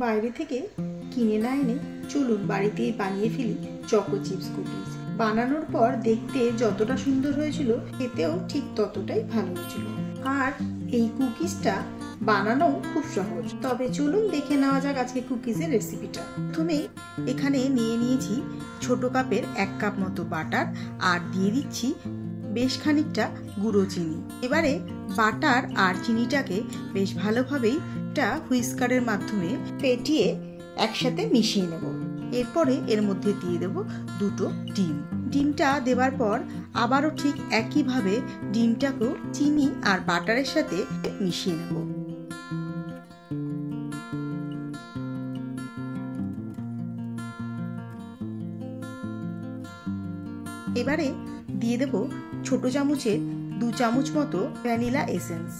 বাইরে থেকে কিনে না এনে চলুন বাড়িতেই বানিয়ে ফেলি চকো চিপস কুকিজ। বানানোর পর দেখতে যতটা সুন্দর হয়েছিল খেতেও ঠিক ততটাই ভালো হয়েছিল। আর এই কুকিজটা বানানো খুব সহজ। তবে চলুন দেখে নেওয়া যাক আজকে কুকিজের রেসিপিটা। প্রথমেই এখানে নিয়ে নিয়েছি ছোট কাপের 1 কাপ মতো বাটার আর দিয়ে দিচ্ছি বেশ খানিকটা গুঁড়ো চিনি। এবারে বাটার আর চিনিটাকে বেশ ভালোভাবেই একটা হুইস্কারের মাধ্যমে ফেটিয়ে একসাথে মিশিয়ে নেব। এরপরে এর মধ্যে দিয়ে দেব 2টো ডিম। ডিমটা দেওয়ার পর আবারও ঠিক একইভাবে ডিমটাকেও চিনি আর বাটারের সাথে মিশিয়ে নেব। এবারে দিয়ে দেব ছোট চামচের 2 চামচ মতো ভ্যানিলা এসেন্স।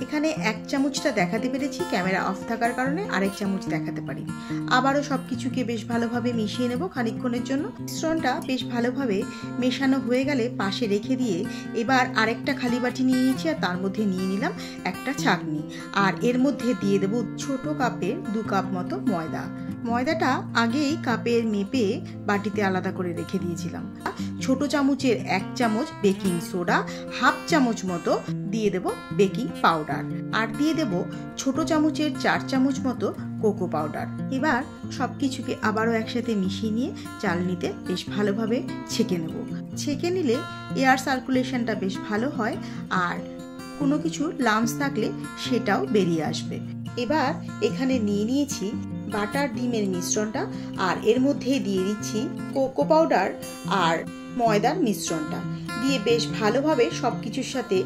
এখানে 1 চামচটা দেখাতে পেরেছি, ক্যামেরা অফ থাকার কারণে আরেক চামচ দেখাতে পারিনি। আবারও সবকিছুকে বেশ ভালোভাবে মিশিয়ে নেব খানিকক্ষণের জন্য। মিশ্রণটা বেশ ভালোভাবে মেশানো হয়ে গেলে পাশে রেখে দিয়ে এবার আরেকটা খালি বাটি নিয়ে নিয়েছি আর তার মধ্যে নিয়ে নিলাম একটা ছাঁকনি। আর এর মধ্যে দিয়ে দেব ছোট কাপের 2 কাপ মতো ময়দা। ময়দাটা আগেই কাপের মেপে বাটিতে আলাদা করে রেখে দিয়েছিলাম। ছোট চামচের 1 চামচ বেকিং সোডা, হাফ চামচ মতো দিয়ে দেব বেকিং পাউডার আর দিয়ে দেব ছোট চামচের 4 চামচ মতো কোকো পাউডার। এবার সবকিছুকে আবারও একসাথে মিশিয়ে নিয়ে চালনিতে বেশ ভালোভাবে ছেঁকে নেব। ছেঁকে নিলে এয়ার সার্কুলেশনটা বেশ ভালো হয় আর কোনো কিছু লাম্পস থাকলে সেটাও বেরিয়ে আসবে। এবার এখানে নিয়ে নিয়েছি বাটার ডিমের মিশ্রণটা আর এর মধ্যে দিয়ে দিচ্ছি কোকো পাউডার আর ময়দার মিশ্রণটা দিয়ে বেশ ভালোভাবে সবকিছুর সাথে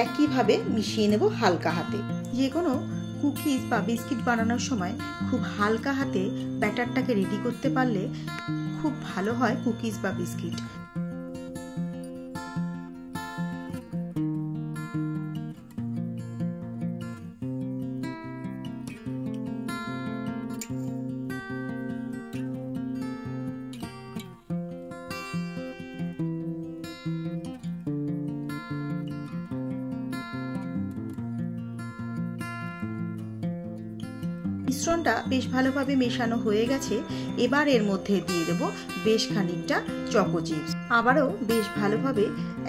একইভাবে মিশিয়ে নেব হালকা হাতে। যে কোনো কুকিজ বা বিস্কিট বানানোর সময় খুব হালকা হাতে ব্যাটারটাকে রেডি করতে পারলে খুব ভালো হয় কুকিজ বা বিস্কিট। মিশ্রণটা বেশ ভালোভাবে মেশানো হয়ে গেছে। এবার এর মধ্যে দিয়ে দেব বেশ খানিকটা চকো চিপস। আবারও বেশ ভালোভাবে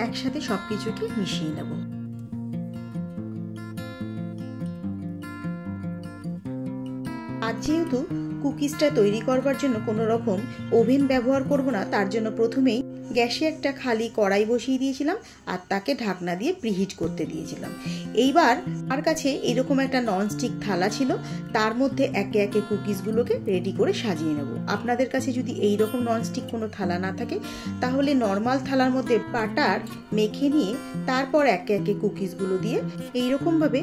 একসাথে সবকিছুকে মিশিয়ে নেব। আজ যেহেতু কুকিজটা তৈরি করবার জন্য কোনো রকম ওভেন ব্যবহার করব না, তার জন্য প্রথমেই গ্যাসে একটা খালি কড়াই বসিয়ে দিয়েছিলাম আর তাকে ঢাকনা দিয়ে প্রিহিট করতে দিয়েছিলাম। এইবার আমার কাছে এরকম একটা ননস্টিক থালা ছিল, তার মধ্যে একে একে কুকিজগুলোকে রেডি করে সাজিয়ে নেব। আপনাদের কাছে যদি এই রকম ননস্টিক কোনো থালা না থাকে তাহলে নর্মাল থালার মধ্যে বাটার মেখে নিয়ে তারপর একে একে কুকিজগুলো দিয়ে এইরকমভাবে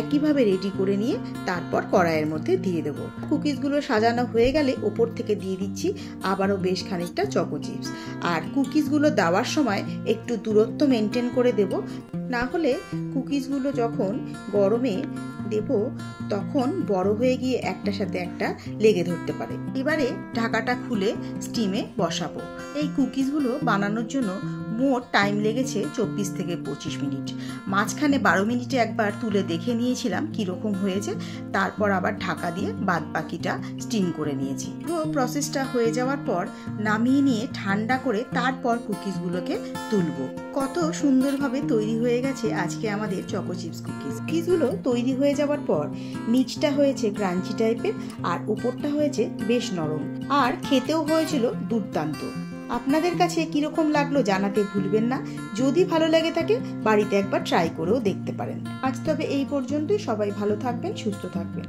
একইভাবে রেডি করে নিয়ে তারপর কড়াইয়ের মধ্যে দিয়ে দেবো। কুকিজগুলো সাজানো হয়ে গেলে ওপর থেকে দিয়ে দিচ্ছি আবারও বেশ খানিকটা চকো চিপস। আর কুকিজগুলো দেওয়ার সময় একটু দূরত্ব মেনটেন করে দেব, না হলে কুকিজগুলো যখন গরমে দেব তখন বড় হয়ে গিয়ে একটার সাথে একটা লেগে ধরতে পারে। এবারে ঢাকাটা খুলে স্টিমে বসাবো। এই কুকিজগুলো বানানোর জন্য মোট টাইম লেগেছে 24 থেকে 25 মিনিট। মাঝখানে 12 মিনিটে একবার তুলে দেখে নিয়েছিলাম কীরকম হয়েছে, তারপর আবার ঢাকা দিয়ে বাদ বাকিটা স্টিম করে নিয়েছি। পুরো প্রসেসটা হয়ে যাওয়ার পর নামিয়ে নিয়ে ঠান্ডা করে তারপর কুকিজগুলোকে তুলবো। কত সুন্দরভাবে তৈরি হয়ে গেছে আজকে আমাদের চকো চিপস কুকিজ। কুকিজগুলো তৈরি হয়ে যাওয়ার পর নিচটা হয়েছে ক্রাঞ্চি টাইপের আর উপরটা হয়েছে বেশ নরম আর খেতেও হয়েছিল দুর্দান্ত। আপনাদের কাছে কিরকম লাগলো জানাতে ভুলবেন না। যদি ভালো লেগে থাকে বাড়িতে একবার ট্রাই করেও দেখতে পারেন। আজ তবে এই পর্যন্তই। সবাই ভালো থাকবেন, সুস্থ থাকবেন।